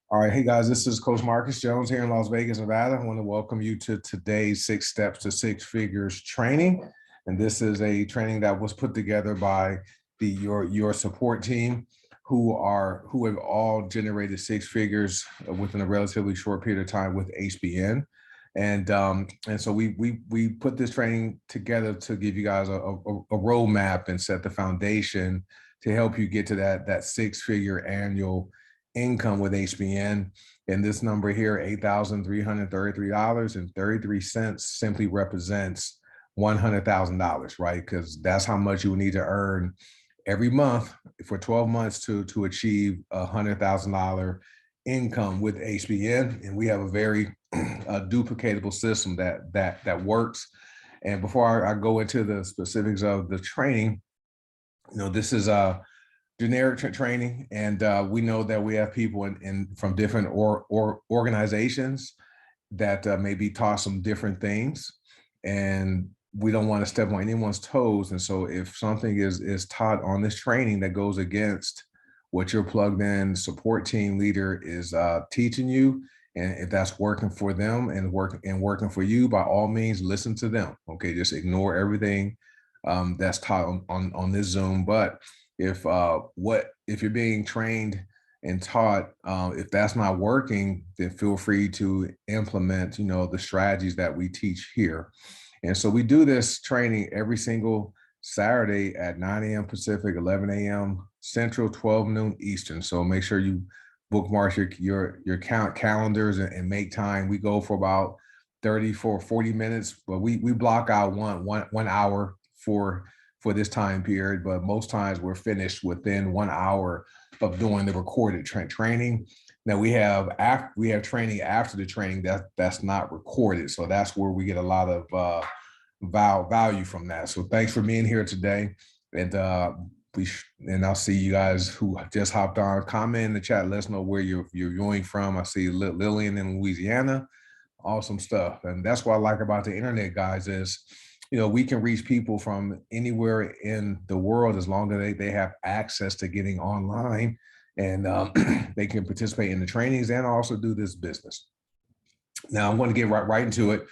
All right, hey guys, this is Coach Marcus Jones here in Las Vegas, Nevada. I want to welcome you to today's 6 Steps to Six Figures training. And this is a training that was put together by your support team who have all generated six figures within a relatively short period of time with HBN. And so we put this training together to give you guys a roadmap and set the foundation to help you get to that six-figure annual income with HBN. And this number here, $8,333.33, simply represents $100,000, right? Because that's how much you would need to earn every month for 12 months to achieve $100,000 income with HBN. And we have a very duplicatable system that works. And before I go into the specifics of the training, this is a generic training, and we know that we have people from different organizations that may be taught some different things, and we don't want to step on anyone's toes. And so if something is taught on this training that goes against what your plugged in support team leader is teaching you, and if that's working for them and working for you, by all means, listen to them. Okay, just ignore everything that's taught on this Zoom. But if you're being trained and taught, if that's not working, then feel free to implement, the strategies that we teach here. And so we do this training every single Saturday at 9 a.m. Pacific, 11 a.m. Central, 12 noon Eastern. So make sure you bookmark your calendars and make time. We go for about 40 minutes, but we block out one hour for this time period, but most times we're finished within 1 hour of doing the recorded training. Now we have training after the training that's not recorded, so that's where we get a lot of value from that. So thanks for being here today, and I'll see you guys who just hopped on. Comment in the chat, let us know where you're viewing from. I see Lillian in Louisiana. Awesome stuff. And that's what I like about the internet, guys, is we can reach people from anywhere in the world as long as they have access to getting online, and they can participate in the trainings and also do this business. Now I'm going to get right into it.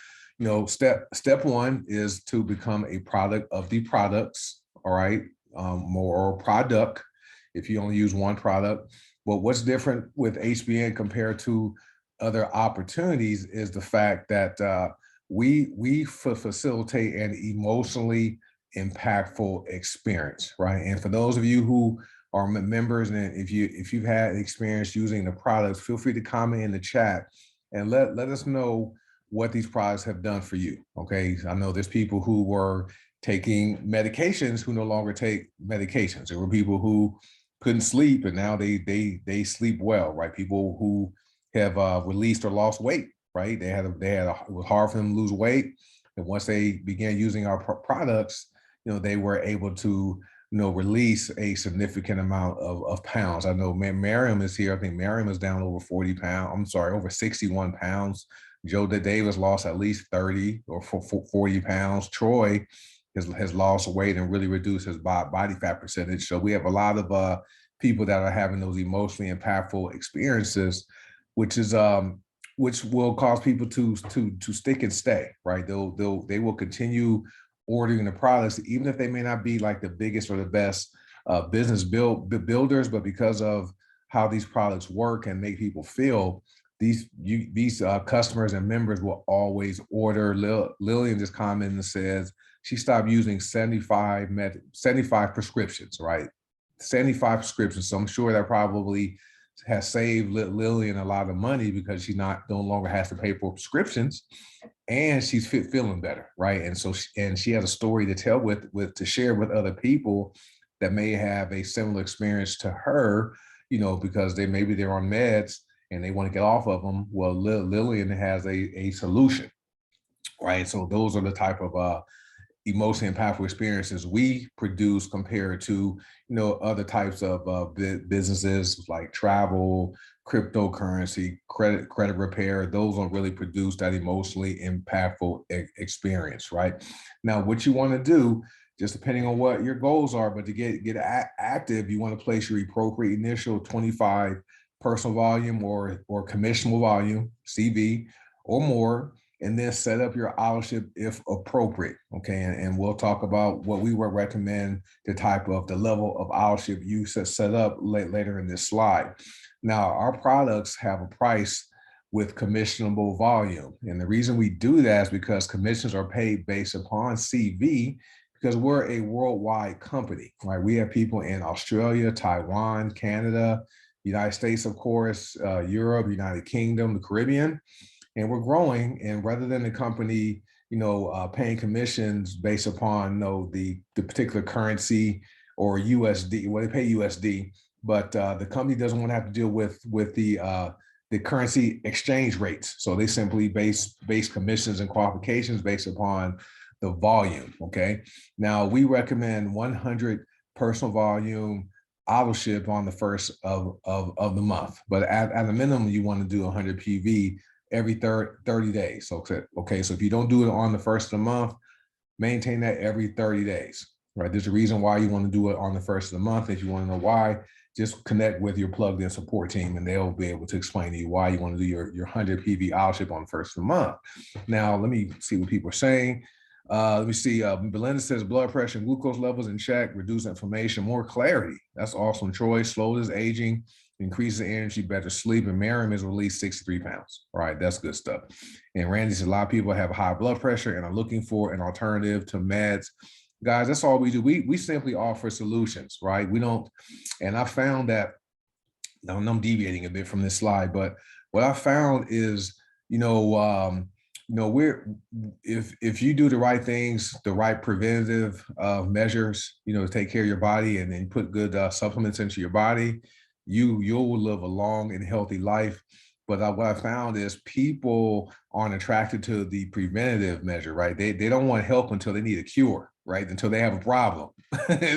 Step one is to become a product of the products. All right. Or product if you only use one product. But what's different with HBN compared to other opportunities is the fact that we facilitate an emotionally impactful experience, right? And for those of you who are members, and if you've had experience using the products, feel free to comment in the chat and let us know what these products have done for you. Okay, I know there's people who were taking medications who no longer take medications. There were people who couldn't sleep and now they sleep well, right? People who have released or lost weight, right? It was hard for them to lose weight. And once they began using our products, they were able to, release a significant amount of pounds. I know Miriam is here. I think Miriam is down over 40 pounds. I'm sorry, over 61 pounds. Joe Davis lost at least 30 or 40 pounds. Troy has lost weight and really reduced his body fat percentage. So we have a lot of people that are having those emotionally impactful experiences, which will cause people to stick and stay, right? They will continue ordering the products, even if they may not be like the biggest or the best business builders, but because of how these products work and make people feel, these customers and members will always order. Lillian just commented and says she stopped using 75 prescriptions, right? 75 prescriptions. So I'm sure that probably has saved Lillian a lot of money because she no longer has to pay for prescriptions, and she's feeling better, right? And so she has a story to tell to share with other people that may have a similar experience to her, because maybe they're on meds and they want to get off of them. Well, Lillian has a solution, right? So those are the type of emotionally impactful experiences we produce compared to other types of businesses like travel, cryptocurrency, credit repair. Those don't really produce that emotionally impactful experience, right? Now, what you want to do, just depending on what your goals are, but to get active, you want to place your appropriate initial 25 personal volume or commissionable volume, CV, or more, and then set up your authorship if appropriate. Okay, and we'll talk about what we would recommend, the level of authorship you set up later in this slide. Now, our products have a price with commissionable volume, and the reason we do that is because commissions are paid based upon CV, because we're a worldwide company, right? We have people in Australia, Taiwan, Canada, United States, of course, Europe, United Kingdom, the Caribbean, and we're growing. And rather than the company, paying commissions based upon, the particular currency or USD, well, they pay USD, but the company doesn't want to have to deal with the currency exchange rates. So they simply base commissions and qualifications based upon the volume. Okay. Now we recommend 100 personal volume authorship on the first of the month, but at a minimum, you want to do 100 PV every 30 days. Okay. So if you don't do it on the first of the month, maintain that every 30 days, right? There's a reason why you want to do it on the first of the month. If you want to know why, just connect with your plugged in support team and they'll be able to explain to you why you want to do your 100 PV authorship on the first of the month. Now, let me see what people are saying. Let me see. Belinda says blood pressure and glucose levels in check, reduce inflammation, more clarity. That's awesome. Troy, slows aging, increases energy, better sleep. And Miriam has released 63 pounds. All right, that's good stuff. And Randy says a lot of people have high blood pressure and are looking for an alternative to meds. Guys, that's all we do. We simply offer solutions, right? We don't, and I found that, I'm deviating a bit from this slide, but what I found is, if you do the right things, the right preventative measures, to take care of your body and then put good supplements into your body, you'll live a long and healthy life. But what I found is people aren't attracted to the preventative measure, right? They don't want help until they need a cure, right? Until they have a problem.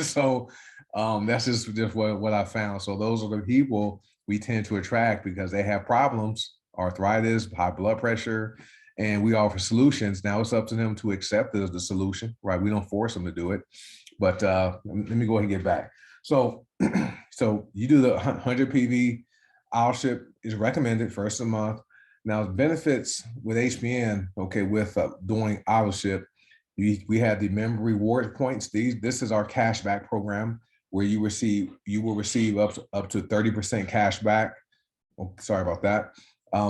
So that's just what I found. So those are the people we tend to attract because they have problems, arthritis, high blood pressure, and we offer solutions. Now it's up to them to accept the solution, right? We don't force them to do it. But let me go ahead and get back. So, so you do the 100 PV, authorship is recommended first of the month. Now benefits with HBN, okay, with doing authorship, we have the member reward points. This is our cashback program where you will receive up to 30% cash back. Oh, sorry about that.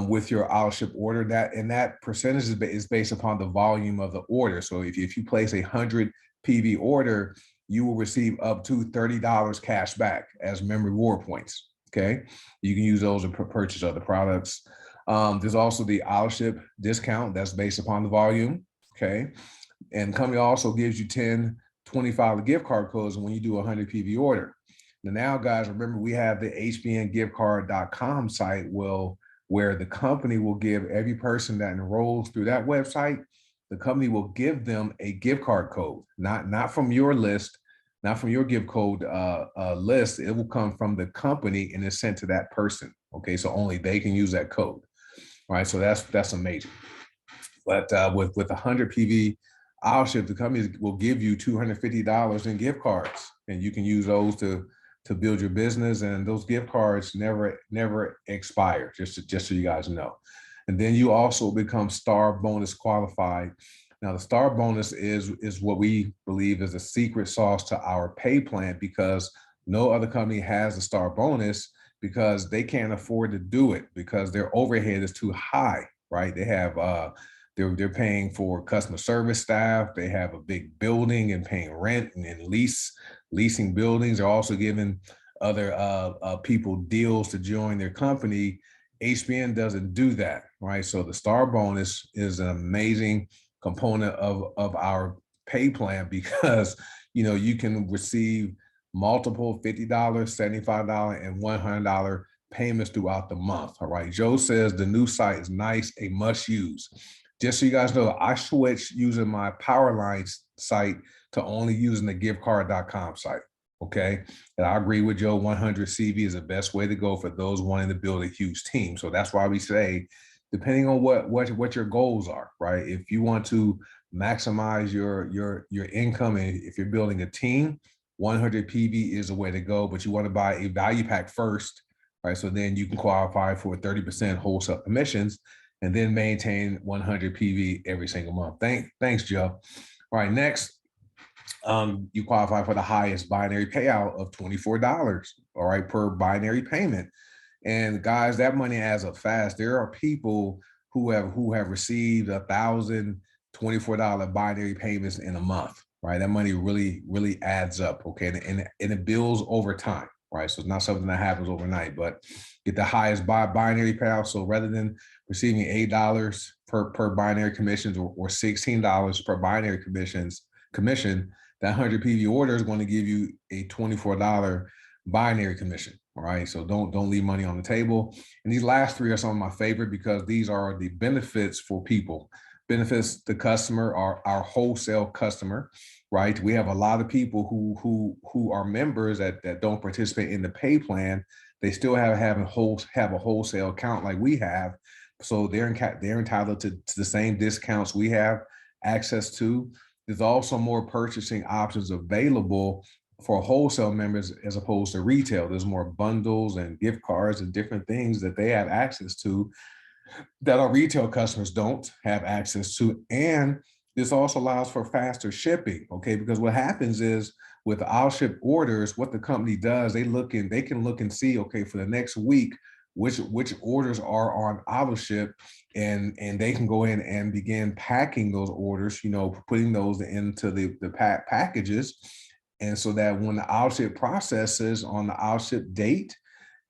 With your authorship order, that percentage is based upon the volume of the order. So if you place a 100 PV order, you will receive up to $30 cash back as member reward points. Okay, you can use those to purchase other products. There's also the authorship discount that's based upon the volume. Okay, and the company also gives you 10 $25 gift card codes when you do a 100 PV order. Now, guys, remember we have the hbngiftcard.com site where the company will give every person that enrolls through that website, the company will give them a gift card code, not from your list, not from your gift code list. It will come from the company and is sent to that person. Okay, so only they can use that code. All right, so that's amazing. But with 100 PV authorship, the company will give you $250 in gift cards, and you can use those to build your business. And those gift cards never expire, just so you guys know. And then you also become star bonus qualified. Now, the star bonus is what we believe is a secret sauce to our pay plan, because no other company has a star bonus because they can't afford to do it because their overhead is too high, right? They have they're paying for customer service staff. They have a big building and paying rent and leasing buildings. They're also giving other people deals to join their company. HBN doesn't do that, right? So the star bonus is an amazing component of our pay plan because you can receive multiple $50, $75, and $100 payments throughout the month. All right. Joe says the new site is nice, a must use. Just so you guys know, I switched using my Powerline site to only using the giftcard.com site. Okay. And I agree with Joe, 100 CV is the best way to go for those wanting to build a huge team. So that's why we say, depending on what your goals are, right? If you want to maximize your income and if you're building a team, 100 PV is the way to go, but you want to buy a value pack first, right? So then you can qualify for 30% wholesale commissions and then maintain 100 PV every single month. Thanks, Joe. All right, next, you qualify for the highest binary payout of $24, all right, per binary payment. And guys, that money adds up fast. There are people who have received $1,024 binary payments in a month, right? That money really adds up, okay? And it builds over time, right? So it's not something that happens overnight, but get the highest binary payout. So rather than receiving $8 per binary commissions or $16 per binary commission, that 100 PV order is going to give you a $24 binary commission. All right, so don't leave money on the table. And these last three are some of my favorite because these are the benefits for people. Benefits the customer, our wholesale customer, right? We have a lot of people who are members that don't participate in the pay plan. They still have a wholesale account like we have, so they're entitled to the same discounts we have access to. There's also more purchasing options available for wholesale members as opposed to retail. There's more bundles and gift cards and different things that they have access to that our retail customers don't have access to. And this also allows for faster shipping, okay? Because what happens is with I'll ship orders, what the company does, they can look and see, okay, for the next week, which orders are on auto ship, and they can go in and begin packing those orders, putting those into the packages. And so that when the auto ship processes on the auto ship date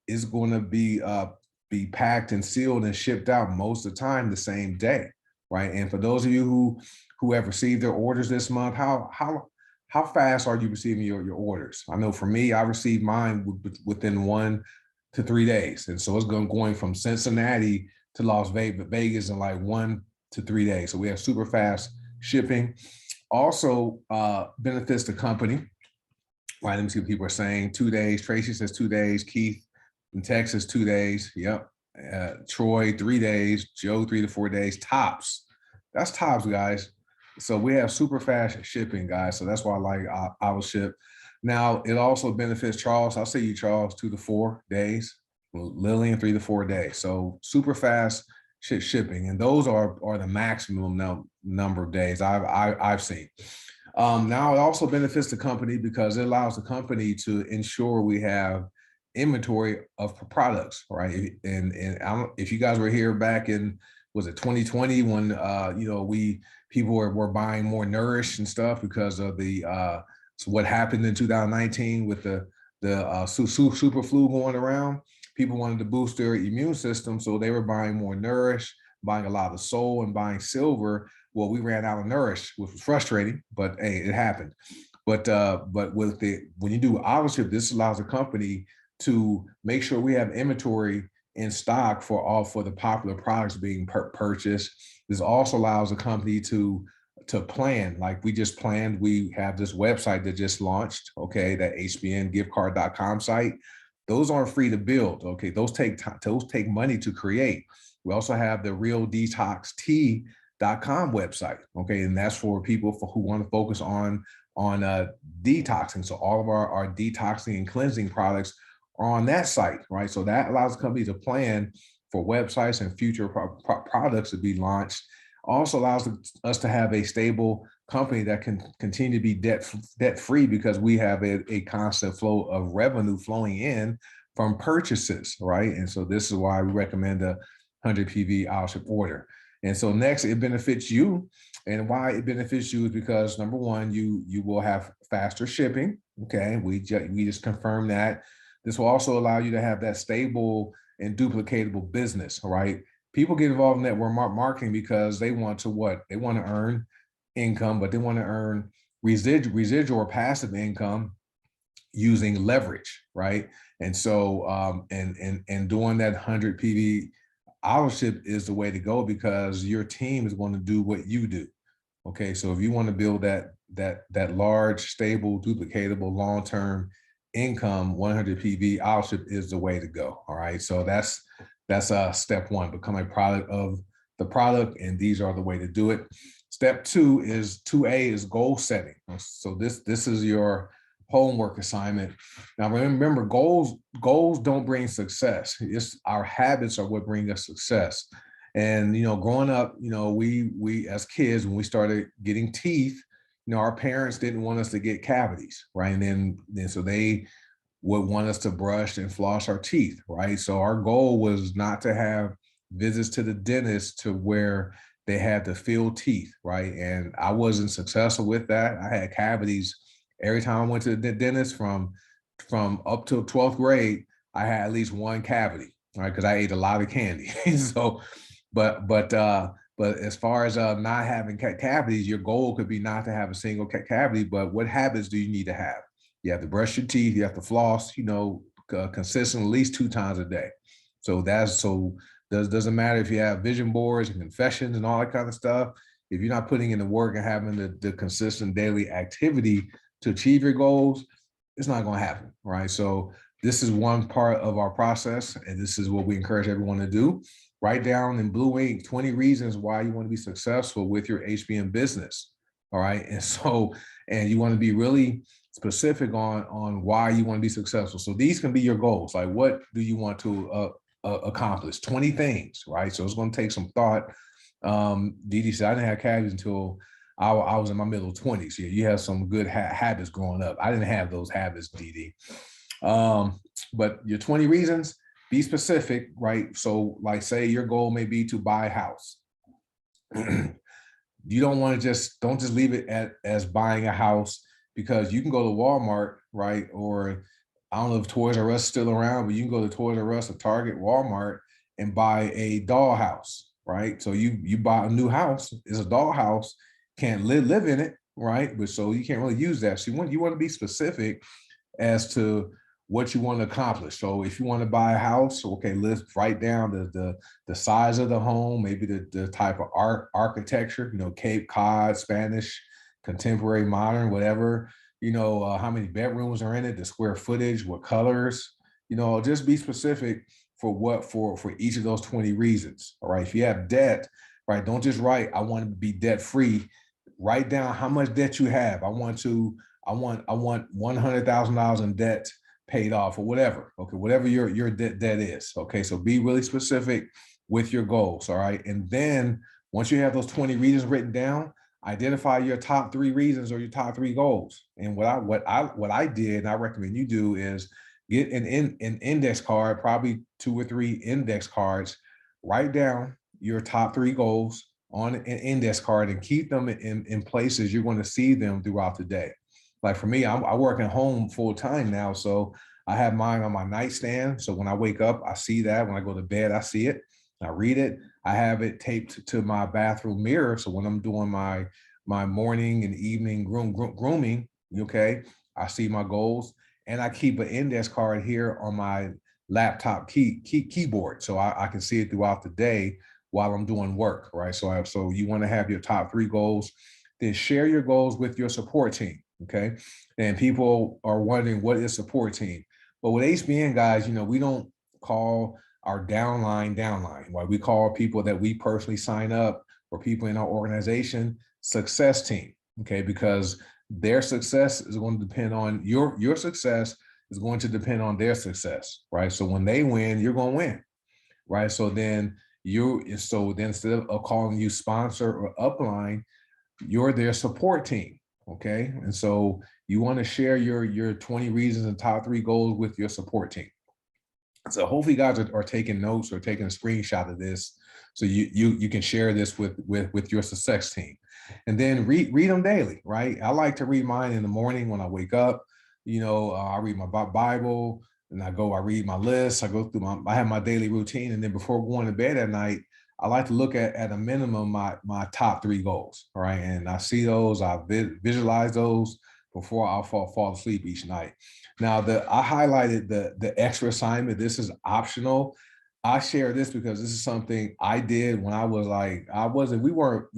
is going to be packed and sealed and shipped out most of the time the same day, right? And for those of you who have received their orders this month, how fast are you receiving your orders? I know for me, I received mine within 1 to 3 days. And so it's going from Cincinnati to Las Vegas in like 1 to 3 days. So we have super fast shipping. Also benefits the company. Right, let me see what people are saying. 2 days. Tracy says 2 days. Keith in Texas, 2 days. Yep. Troy, 3 days. Joe, 3 to 4 days. Tops. That's tops, guys. So we have super fast shipping, guys. So that's why I like auto ship. Now, it also benefits Charles. I'll see you, Charles, 2 to 4 days. Lillian, 3 to 4 days. So super fast shipping. And those are the maximum number of days I've seen. Now it also benefits the company because it allows the company to ensure we have inventory of products, right? And if you guys were here back in, was it 2020 when people were buying more Nourish and stuff because of the so what happened in 2019 with the super flu going around. People wanted to boost their immune system, so they were buying more Nourish, buying a lot of Soul, and buying Silver. Well, we ran out of Nourish, which was frustrating, but hey, it happened. But when you do auto ship, this allows the company to make sure we have inventory in stock for the popular products being purchased. This also allows the company to plan, like we just planned. We have this website that just launched, okay, that hbngiftcard.com site. Those aren't free to build, okay? Those take money to create. We also have the RealDetoxT.com website, okay, and that's for people who want to focus on detoxing. So all of our detoxing and cleansing products are on that site, right? So that allows the company to plan for websites and future products to be launched. Also allows us to have a stable company that can continue to be debt free because we have a constant flow of revenue flowing in from purchases, right? And so this is why we recommend a 100 PV auto ship order. And so next, it benefits you. And why it benefits you is because number one, you will have faster shipping. Okay, we just confirmed that. This will also allow you to have that stable and duplicatable business, right? People get involved in network marketing because they want to what? They want to earn income, but they want to earn residual or passive income using leverage, right? And so and doing that 100 PV auto ship is the way to go because your team is going to do what you do. Okay, so if you want to build that large, stable, duplicatable, long-term income, 100 PV auto ship is the way to go. All right, so that's step one, become a product of the product, and these are the way to do it. Step 2A is goal setting. So this is your homework assignment. Now remember, goals don't bring success. It's our habits are what bring us success. And growing up, we as kids, when we started getting teeth, our parents didn't want us to get cavities, right? And then so they would want us to brush and floss our teeth, right? So our goal was not to have visits to the dentist to where they had to fill teeth, right? And I wasn't successful with that. I had cavities every time I went to the dentist from up to 12th grade. I had at least one cavity, right? Because I ate a lot of candy. So, but as far as not having cavities, your goal could be not to have a single cavity. But what habits do you need to have? You have to brush your teeth. You have to floss, consistently at least 2 times a day. So doesn't matter if you have vision boards and confessions and all that kind of stuff. If you're not putting in the work and having the consistent daily activity to achieve your goals, it's not going to happen, right? So this is one part of our process, and this is what we encourage everyone to do. Write down in blue ink 20 reasons why you want to be successful with your HBM business. All right. And you want to be really specific on why you want to be successful. So these can be your goals. Like, what do you want to accomplish? 20 things, right? So it's going to take some thought. Didi said, I didn't have cavities until I was in my middle 20s. Yeah, you have some good habits growing up. I didn't have those habits, Didi. But your 20 reasons, be specific, right? So like, say your goal may be to buy a house. You don't just leave it as buying a house, because you can go to Walmart, right? Or I don't know if Toys R Us is still around, but you can go to Toys R Us or Target, Walmart, and buy a dollhouse, right? So you buy a new house, it's a dollhouse, can't live in it, right? But so you can't really use that. So you want to be specific as to what you want to accomplish. So if you want to buy a house, okay, let's write down the size of the home, maybe the type of architecture, Cape Cod, Spanish, contemporary, modern, whatever, how many bedrooms are in it, the square footage, what colors, just be specific for each of those 20 reasons. All right. If you have debt, right, don't just write, I want to be debt free. Write down how much debt you have. I want $100,000 in debt paid off, or whatever. Okay, whatever your debt is. Okay, so be really specific with your goals. All right, and then once you have those 20 reasons written down, identify your top 3 reasons or your top 3 goals. And what I did, and I recommend you do, is get an index card, probably 2 or 3 index cards. Write down your top 3 goals on an index card and keep them in places you're going to see them throughout the day. Like for me, I work at home full time now, so I have mine on my nightstand. So when I wake up, I see that. When I go to bed, I see it. I read it. I have it taped to my bathroom mirror. So when I'm doing my morning and evening grooming, okay, I see my goals, and I keep an index card here on my laptop keyboard, so I can see it throughout the day while I'm doing work, right? So you want to have your top 3 goals, then share your goals with your support team. Okay. And people are wondering, what is support team? But with HBN guys, we don't call our downline, right? We call people that we personally sign up, or people in our organization, success team. Okay. Because their success is going to depend on your success is going to depend on their success, right? So when they win, you're going to win, right? So then instead of calling you sponsor or upline, you're their support team. Okay. And so you want to share your 20 reasons and top 3 goals with your support team. So hopefully you guys are taking notes or taking a screenshot of this, so you can share this with your success team. And then read them daily, right? I like to read mine in the morning when I wake up. I read my Bible, and I read my list. I have my daily routine. And then before going to bed at night, I like to look at a minimum my top 3 goals, all right? And I see those, I visualize those before I fall asleep each night. Now, I highlighted the extra assignment. This is optional. I share this because this is something I did when I was like, we were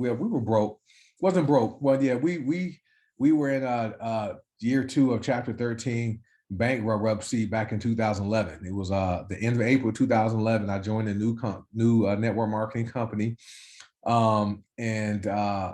broke. Wasn't broke. Well, yeah, we were in year 2 of chapter 13 bankruptcy back in 2011. It was the end of April 2011. I joined a new network marketing company. And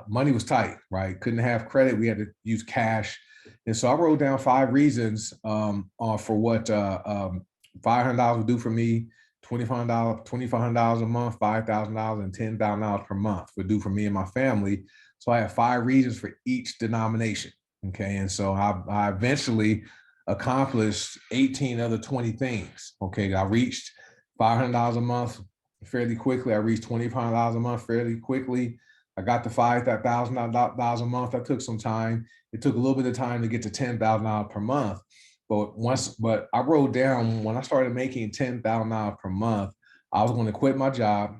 money was tight, right? Couldn't have credit. We had to use cash. And so I wrote down 5 reasons for what $500 would do for me, $2,500 a month, $5,000 and $10,000 per month would do for me and my family. So I had 5 reasons for each denomination. Okay. And so I eventually accomplished 18 other 20 things. Okay. I reached $500 a month fairly quickly. I reached $2,500 a month fairly quickly. I got to $5,000 a month. That took some time. It took a little bit of time to get to $10,000 per month. But I wrote down when I started making $10,000 per month, I was going to quit my job,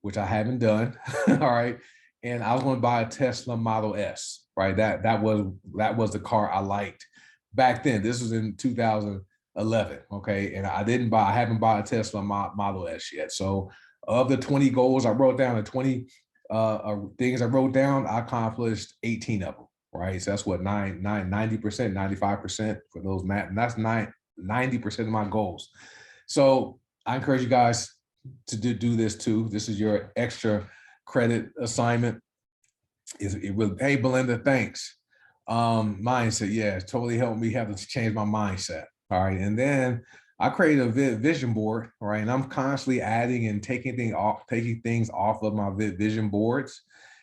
which I haven't done. All right. And I was going to buy a Tesla Model S, right? That was the car I liked back then. This was in 2011. Okay. And I haven't bought a Tesla Model S yet. So of the 20 goals I wrote down, the 20 things I wrote down, I accomplished 18 of them. Right. So that's what 90%, 95% for those math. And that's 90% of my goals. So I encourage you guys to do this too. This is your extra credit assignment. Hey, Belinda, thanks. Mindset. Yeah, it totally helped me have to change my mindset. All right. And then I created a vision board. All right. And I'm constantly adding and taking things off of my vision boards.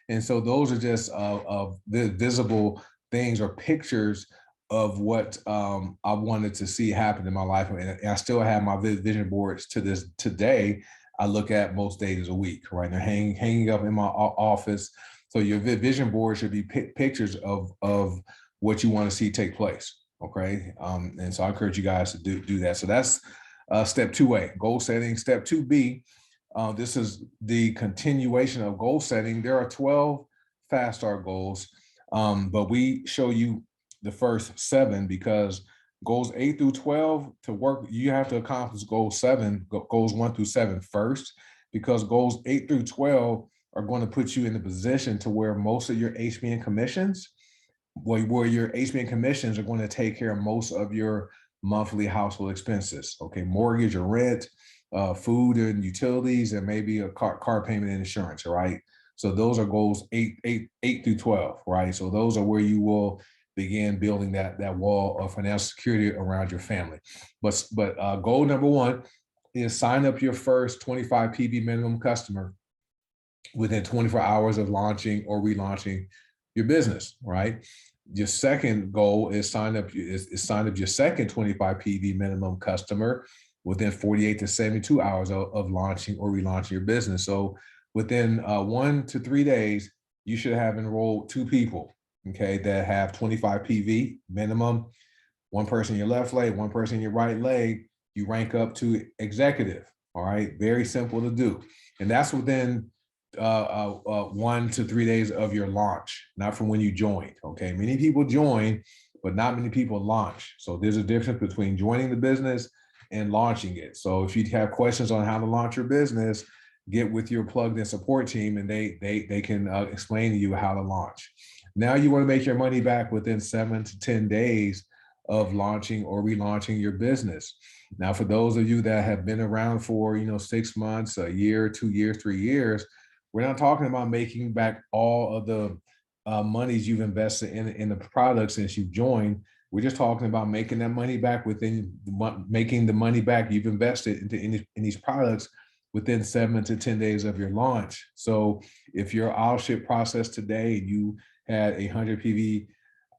And so those are just of the visible things or pictures of what I wanted to see happen in my life. And I still have my vision boards to this today. I look at most days a week, right? They're hanging up in my office. So your vision board should be pictures of what you want to see take place. Okay. And so I encourage you guys to do that. So that's step 2A, goal setting. Step 2B, this is the continuation of goal setting. There are 12 fast start goals, but we show you the first 7 because goals 8 through 12 to work, you have to accomplish goals 1 through 7 first, because goals 8 through 12 are going to put you in the position to where most of your HBN commissions, where your HBN commissions are going to take care of most of your monthly household expenses. Okay, mortgage or rent, food and utilities, and maybe a car payment and insurance. All right. So those are goals 8 through 12. Right. So those are where you will begin building that wall of financial security around your family. But goal number 1 is sign up your first 25 PV minimum customer within 24 hours of launching or relaunching your business, right? Your second goal is sign up your second 25 PV minimum customer within 48 to 72 hours of launching or relaunching your business. So within 1 to 3 days, you should have enrolled 2 people, okay, that have 25 PV minimum. One person in your left leg, one person in your right leg. You rank up to executive. All right, very simple to do, and that's within 1 to 3 days of your launch, not from when you joined. Okay, many people join, but not many people launch. So there's a difference between joining the business and launching it. So if you have questions on how to launch your business, get with your plugged in support team, and they can explain to you how to launch. Now you want to make your money back within 7 to 10 days of launching or relaunching your business. Now, for those of you that have been around for 6 months, a year, 2 years, 3 years, we're not talking about making back all of the monies you've invested in the product since you've joined. We're just talking about making that money back making the money back you've invested in these products within 7 to 10 days of your launch. So if your auto ship process today, you had 100 PV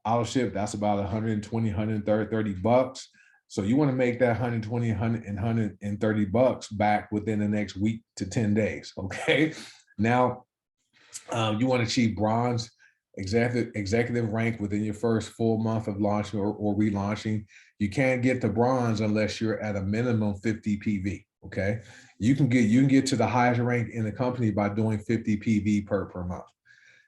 auto ship, that's about 120, 130 bucks. So you want to make that 120, 130 bucks back within the next week to 10 days. Okay. Now, you want to achieve bronze executive rank within your first full month of launching or relaunching. You can't get to bronze unless you're at a minimum 50 PV. Okay. You can get to the highest rank in the company by doing 50 PV per month.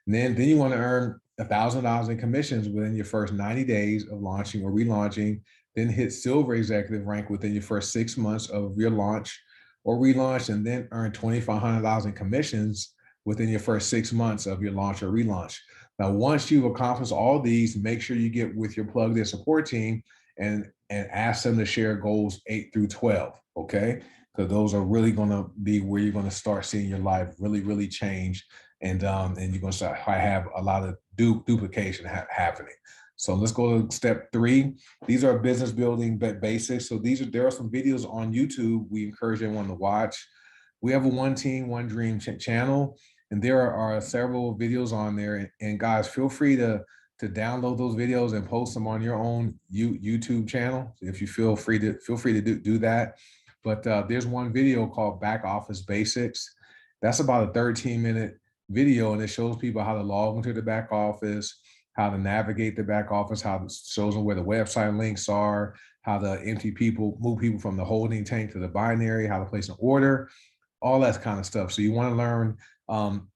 And then you want to earn $1,000 in commissions within your first 90 days of launching or relaunching, then hit silver executive rank within your first 6 months of your launch or relaunch, and then earn $2,500 in commissions within your first 6 months of your launch or relaunch. Now, once you've accomplished all these, make sure you get with your plugged in support team and ask them to share goals 8 through 12, okay? Because those are really going to be where you're going to start seeing your life really, really change and you're going to start have a lot of duplication happening. So let's go to step 3. These are business building basics. So there are some videos on YouTube we encourage everyone to watch. We have a One Team, One Dream channel, and there are several videos on there. And guys, feel free to download those videos and post them on your own YouTube channel. If you feel free to do that. But there's one video called Back Office Basics. That's about a 13-minute video, and it shows people how to log into the back office, how to navigate the back office, how it shows them where the website links are, how to move people from the holding tank to the binary, how to place an order, all that kind of stuff. So you want to learn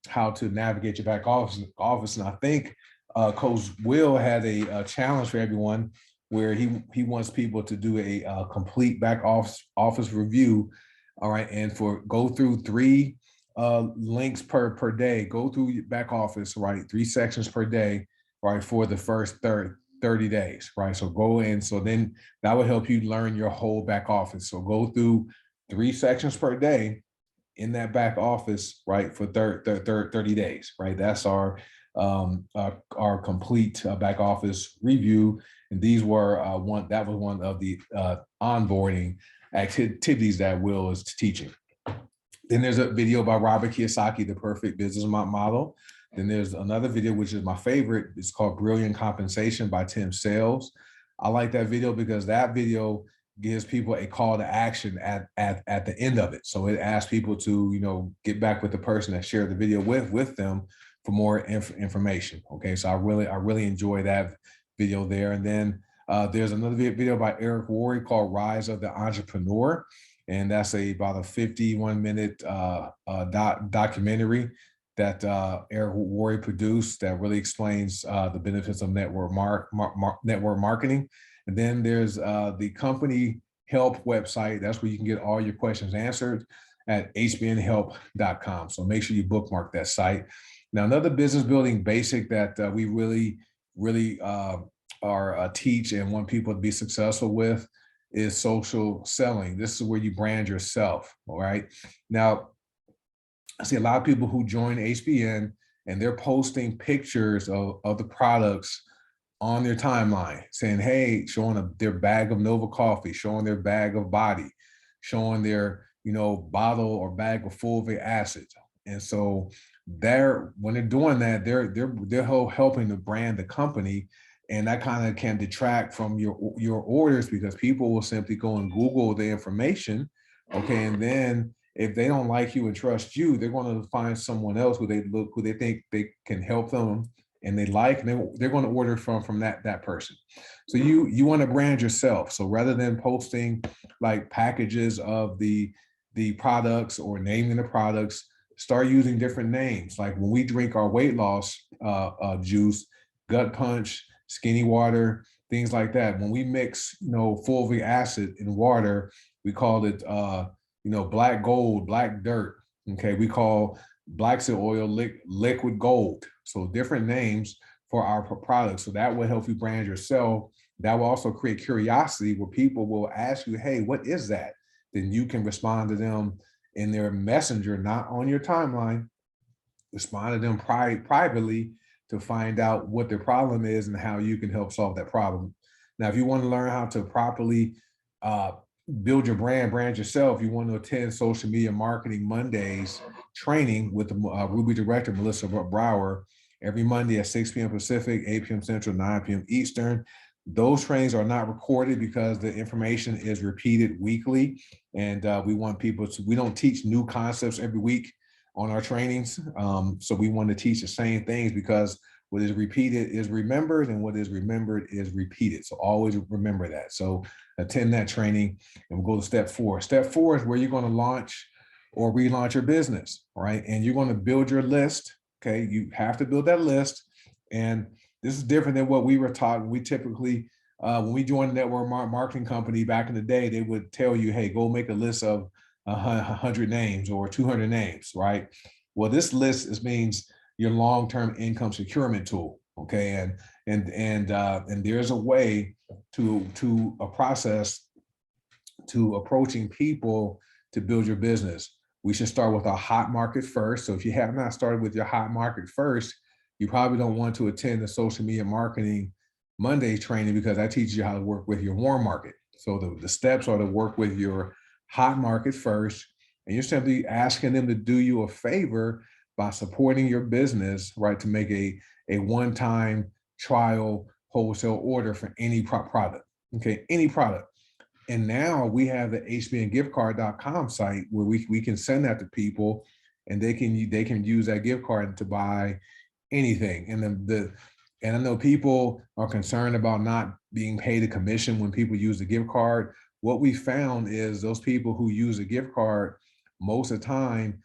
how to navigate your back office. And I think Coach Will had a challenge for everyone where he wants people to do a complete back office review. All right, and go through 3 links per day. Go through your back office, right? 3 sections per day, right, for the first 30 days, right? So go in. So then that will help you learn your whole back office. So go through 3 sections per day in that back office, right, for 30 days, right? That's our complete back office review. And these were one of the onboarding activities that Will is teaching. Then there's a video by Robert Kiyosaki, The Perfect Business Model. Then there's another video, which is my favorite. It's called Brilliant Compensation by Tim Sales. I like that video because that video gives people a call to action at the end of it. So it asks people to, get back with the person that shared the video with them for more information. Okay, so I really enjoy that video there. And then there's another video by Eric Worre called Rise of the Entrepreneur. And that's about a 51-minute documentary that Eric Worre produced that really explains the benefits of network marketing. And then there's the company help website. That's where you can get all your questions answered at hbnhelp.com. So make sure you bookmark that site. Now, another business building basic that we really teach and want people to be successful with is social selling. This is where you brand yourself, all right? Now, I see a lot of people who join HBN and they're posting pictures of the products on their timeline saying, hey, showing their bag of Nova coffee, showing their bag of body, showing their, bottle or bag of fulvic acid. And so when they're doing that, they're helping to brand the company. And that kind of can detract from your orders because people will simply go and Google the information. Okay. And then if they don't like you and trust you, they're going to find someone else who they think they can help them and they like, and they're going to order from that person. So you want to brand yourself. So rather than posting like packages of the products or naming the products, start using different names. Like when we drink our weight loss juice, Gut Punch, Skinny Water, things like that. When we mix, fulvic acid in water, we call it, black gold, black dirt. Okay, we call black seed oil liquid gold. So different names for our products. So that will help you brand yourself. That will also create curiosity where people will ask you, hey, what is that? Then you can respond to them in their messenger, not on your timeline. Respond to them privately to find out what their problem is and how you can help solve that problem. Now, if you want to learn how to properly build your brand yourself, you want to attend Social Media Marketing Mondays training with the Ruby director, Melissa Brower, every Monday at 6 p.m. Pacific, 8 p.m. Central, 9 p.m. Eastern. Those trainings are not recorded because the information is repeated weekly. And we don't teach new concepts every week on our trainings. So we want to teach the same things because what is repeated is remembered and what is remembered is repeated. So always remember that. So attend that training and we'll go to step 4. Step 4 is where you're going to launch or relaunch your business, right? And you're going to build your list. Okay. You have to build that list. And this is different than what we were taught. We typically, when we joined a network marketing company back in the day, they would tell you, hey, go make a list of 100 names or 200 names, right? Well, this list means your long-term income securement tool, okay? And there's a way to a process to approaching people to build your business. we should start with our hot market first. So if you have not started with your hot market first, you probably don't want to attend the social media marketing Monday training, because that teaches you how to work with your warm market. So the steps are to work with your hot market first, and you're simply asking them to do you a favor by supporting your business, right, to make a one-time trial wholesale order for any product, okay, any product. And now we have the hbngiftcard.com site where we can send that to people, and they can use that gift card to buy anything. And I know people are concerned about not being paid a commission when people use the gift card. What we found is those people who use a gift card most of the time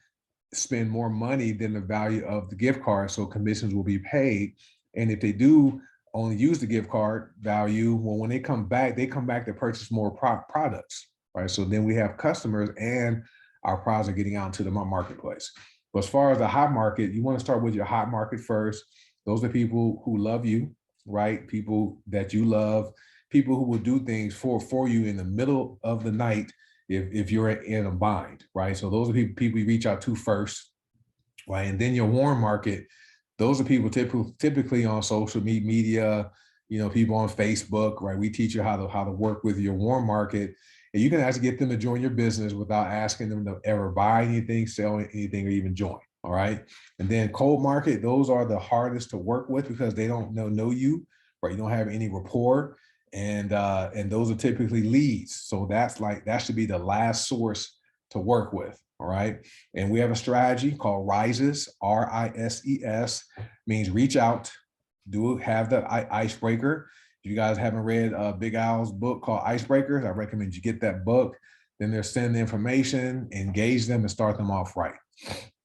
spend more money than the value of the gift card, so commissions will be paid. And if they do only use the gift card value, well, when they come back to purchase more products, right? So then we have customers, and our products are getting out into the marketplace. But as far as the hot market, you want to start with your hot market first. Those are people who love you, right? People that you love, people who will do things for you in the middle of the night if you're in a bind, right? So those are people you reach out to first, right? And then your warm market, those are people typically on social media, people on Facebook, right? We teach you how to work with your warm market, and you can actually get them to join your business without asking them to ever buy anything, sell anything, or even join. All right. And then cold market, those are the hardest to work with because they don't know you, right? You don't have any rapport. And those are typically leads. So that should be the last source to work with. All right. And we have a strategy called RISES, RISES, means reach out, have the icebreaker. If you guys haven't read Big Al's book called Icebreakers, I recommend you get that book. Then they're sending the information, engage them, and start them off right.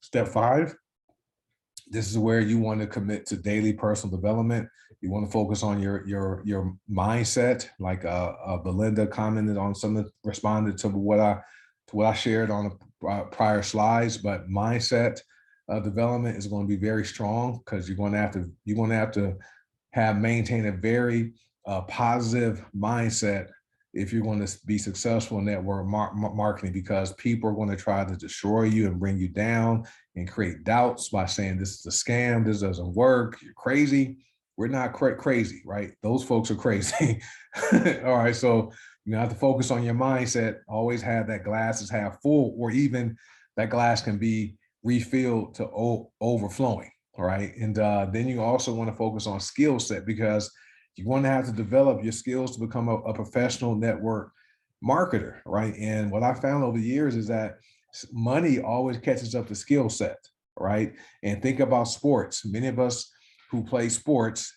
Step 5, this is where you want to commit to daily personal development. You want to focus on your mindset, like Belinda commented on something, responded to what I shared on the prior slides. But mindset development is going to be very strong, because you're going to have maintain a very positive mindset if you're going to be successful in network marketing, because people are going to try to destroy you and bring you down and create doubts by saying this is a scam, this doesn't work, you're crazy. We're not crazy, right? Those folks are crazy. All right, so you have to focus on your mindset. Always have that glass is half full, or even that glass can be refilled to overflowing. All right, and then you also want to focus on skill set, because you're going to have to develop your skills to become a professional network marketer, right? And what I found over the years is that money always catches up to skill set, right? And think about sports. Many of us who play sports,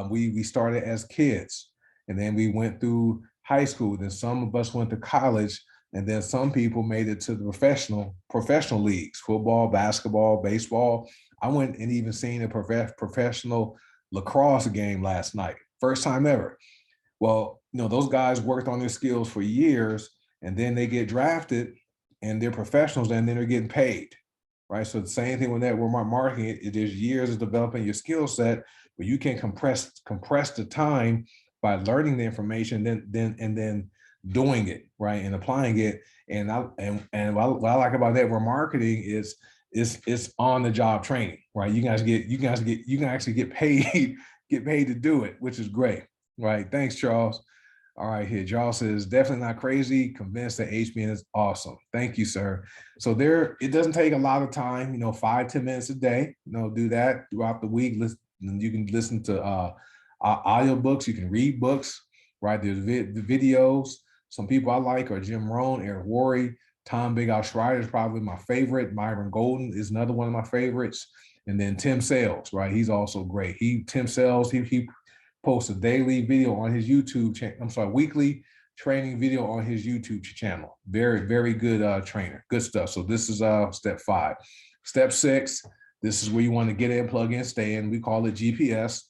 we started as kids, and then we went through high school. Then some of us went to college, and then some people made it to the professional leagues, football, basketball, baseball. I went and even seen a professional lacrosse game last night. First time ever. Well, those guys worked on their skills for years, and then they get drafted and they're professionals, and then they're getting paid, right? So the same thing with network marketing, there's years of developing your skill set, but you can compress the time by learning the information, then doing it, right, and applying it. And what I like about network marketing is it's on the job training, right? You can actually get paid to do it, which is great, right? Thanks, Charles. All right, here, Charles says, definitely not crazy, convinced that HBN is awesome. Thank you, sir. So it doesn't take a lot of time, 5-10 minutes a day, do that throughout the week. You can listen to audiobooks, you can read books, right? There's the videos. Some people I like are Jim Rohn, Eric Worre, Tom Big Al Schreider is probably my favorite. Myron Golden is another one of my favorites. And then Tim Sales, right? He's also great. Tim Sales, he posts a daily video on his YouTube channel. Weekly training video on his YouTube channel. Very, very good trainer. Good stuff. So this is step 5. Step 6, this is where you want to get in, plug in, stay in. We call it GPS.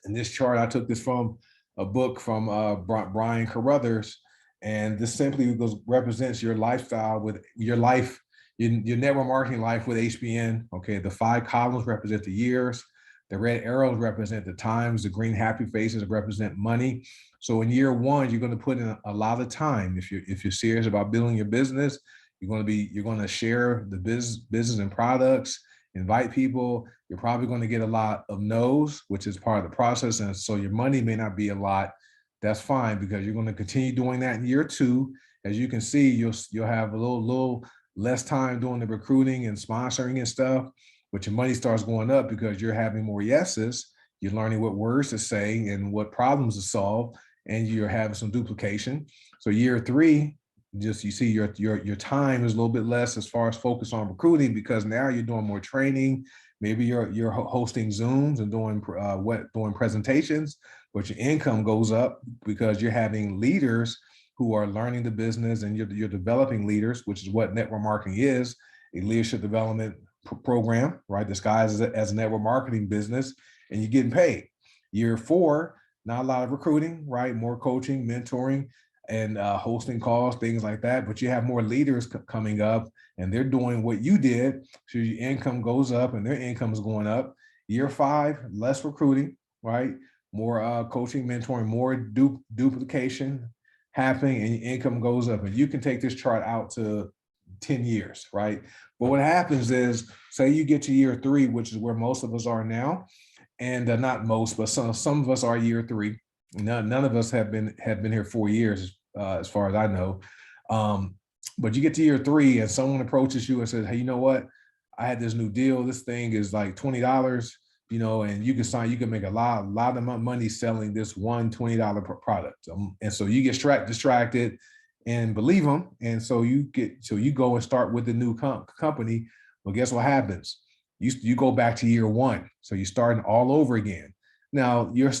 And this chart, I took this from a book from Brian Carruthers. And this simply represents your lifestyle with your life, your network marketing life with HBN. Okay, the 5 columns represent the years. The red arrows represent the times. The green happy faces represent money. So in year 1, you're going to put in a lot of time. If you're serious about building your business, you're going to share the business and products, invite people. You're probably going to get a lot of no's, which is part of the process. And so your money may not be a lot. That's fine, because you're going to continue doing that in year 2. As you can see, you'll have a little less time doing the recruiting and sponsoring and stuff, but your money starts going up because you're having more yeses. You're learning what words to say and what problems to solve, and you're having some duplication. So year 3, just you see your time is a little bit less as far as focus on recruiting, because now you're doing more training. Maybe you're hosting Zooms and doing presentations, but your income goes up because you're having leaders who are learning the business, and you're developing leaders, which is what network marketing is, a leadership development program, right? Disguised as a network marketing business, and you're getting paid. Year 4, not a lot of recruiting, right? More coaching, mentoring, and hosting calls, things like that. But you have more leaders coming up, and they're doing what you did. So your income goes up and their income is going up. Year 5, less recruiting, right? More coaching, mentoring, more duplication happening, and your income goes up. And you can take this chart out to 10 years, right? But what happens is, say you get to year 3, which is where most of us are now, and not most, but some of us are year 3. None of us have been here 4 years, as far as I know. But you get to year 3, and someone approaches you and says, "Hey, you know what? I had this new deal. This thing is like $20, and you can make a lot of money selling this one $20 product." And so you get distracted and believe them, and so you go and start with the new company. Well, guess what happens? You go back to year 1, so you're starting all over again. Now your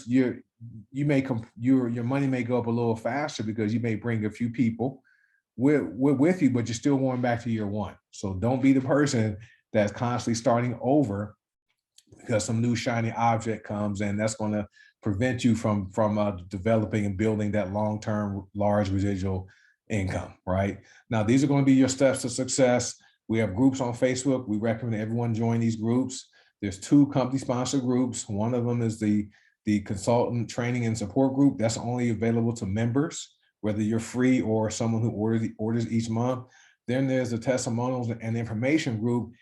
money may go up a little faster because you may bring a few people with you, but you're still going back to year 1. So don't be the person that's constantly starting over because some new shiny object comes, and that's going to prevent you from developing and building that long-term large residual income, right? Now, these are going to be your steps to success. We have groups on Facebook. We recommend everyone join these groups. There's 2 company-sponsored groups. One of them is the consultant training and support group. That's only available to members, whether you're free or someone who orders each month. Then there's the testimonials and information group.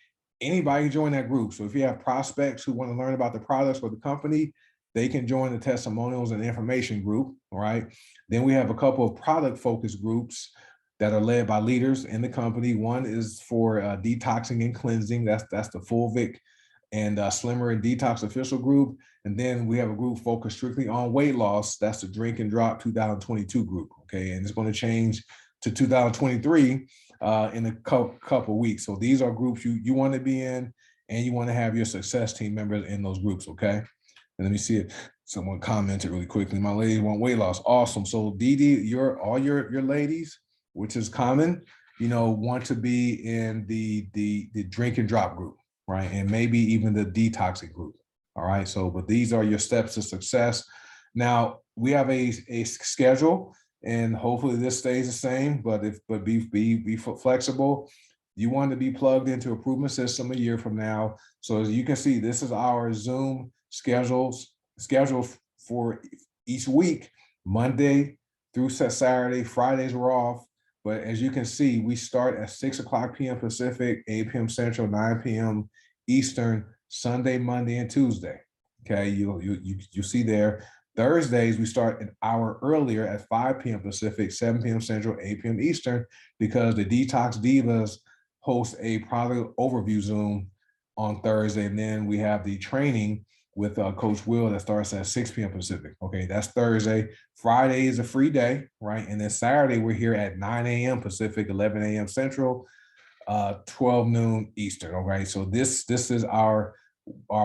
Anybody can join that group. So if you have prospects who want to learn about the products or the company, they can join the testimonials and information group, all right? Then we have a couple of product-focused groups that are led by leaders in the company. One is for detoxing and cleansing. That's the Fulvic and Slimmer and Detox official group. And then we have a group focused strictly on weight loss. That's the Drink and Drop 2022 group, okay? And it's going to change to 2023 in a couple of weeks. So these are groups you want to be in, and you want to have your success team members in those groups, okay? And let me see if someone commented really quickly. My ladies want weight loss. Awesome. So Dee, all your ladies, which is common, want to be in the Drink and Drop group, right? And maybe even the detoxing group. All right. So, but these are your steps to success. Now we have a schedule, and hopefully this stays the same, but be flexible. You want to be plugged into a proven system a year from now. So as you can see, this is our Zoom schedule for each week, Monday through Saturday. Fridays we're off. But as you can see, we start at 6:00 p.m. Pacific, 8 p.m. Central, 9 p.m. Eastern, Sunday, Monday, and Tuesday. Okay, you see there. Thursdays, we start an hour earlier at 5 p.m. Pacific, 7 p.m. Central, 8 p.m. Eastern, because the Detox Divas host a product overview Zoom on Thursday. And then we have the training with Coach Will that starts at 6 p.m. Pacific. Okay, that's Thursday. Friday is a free day, right? And then Saturday, we're here at 9 a.m. Pacific, 11 a.m. Central, 12 noon Eastern. Okay, so this is our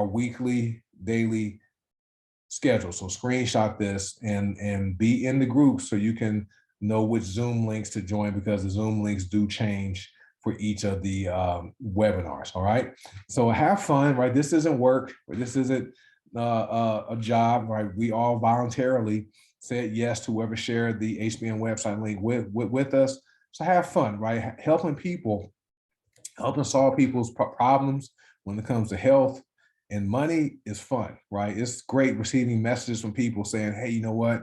weekly, daily schedule. So screenshot this and be in the group so you can know which Zoom links to join, because the Zoom links do change for each of the webinars. All right. So have fun, right? This isn't work. This isn't a job, right? We all voluntarily said yes to whoever shared the HBN website link with us. So have fun, right? Helping solve people's problems when it comes to health and money is fun, right? It's great receiving messages from people saying, "Hey, you know what?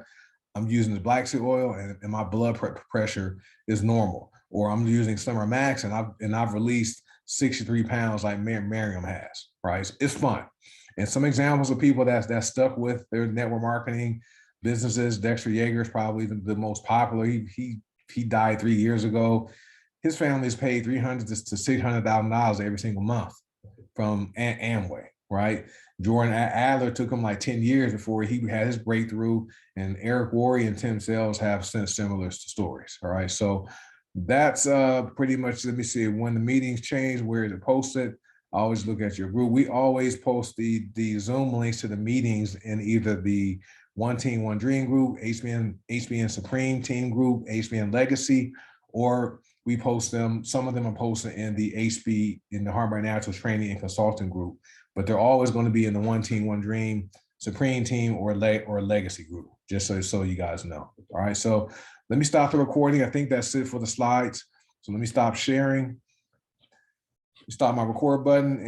I'm using the black seed oil and my blood pressure is normal, or I'm using Summer Max and I've released 63 pounds like Miriam has, right? It's fun. And some examples of people that stuck with their network marketing businesses. Dexter Yeager is probably the most popular. He died 3 years ago. His family's paid $300,000 to $600,000 every single month from Amway, right? Jordan Adler took him like 10 years before he had his breakthrough, and Eric Worre and Tim Sales have similar stories, all right? So that's pretty much, let me see, when the meetings change, where is it posted? Always look at your group. We always post the Zoom links to the meetings in either the One Team, One Dream group, HBN Supreme Team group, HBN Legacy, or we post them, some of them are posted in the HB, in the Hardware Naturals Training and Consulting group, but they're always going to be in the One Team, One Dream, Supreme Team, or Legacy group, just so you guys know. All right, so let me stop the recording. I think that's it for the slides. So let me stop sharing, stop my record button.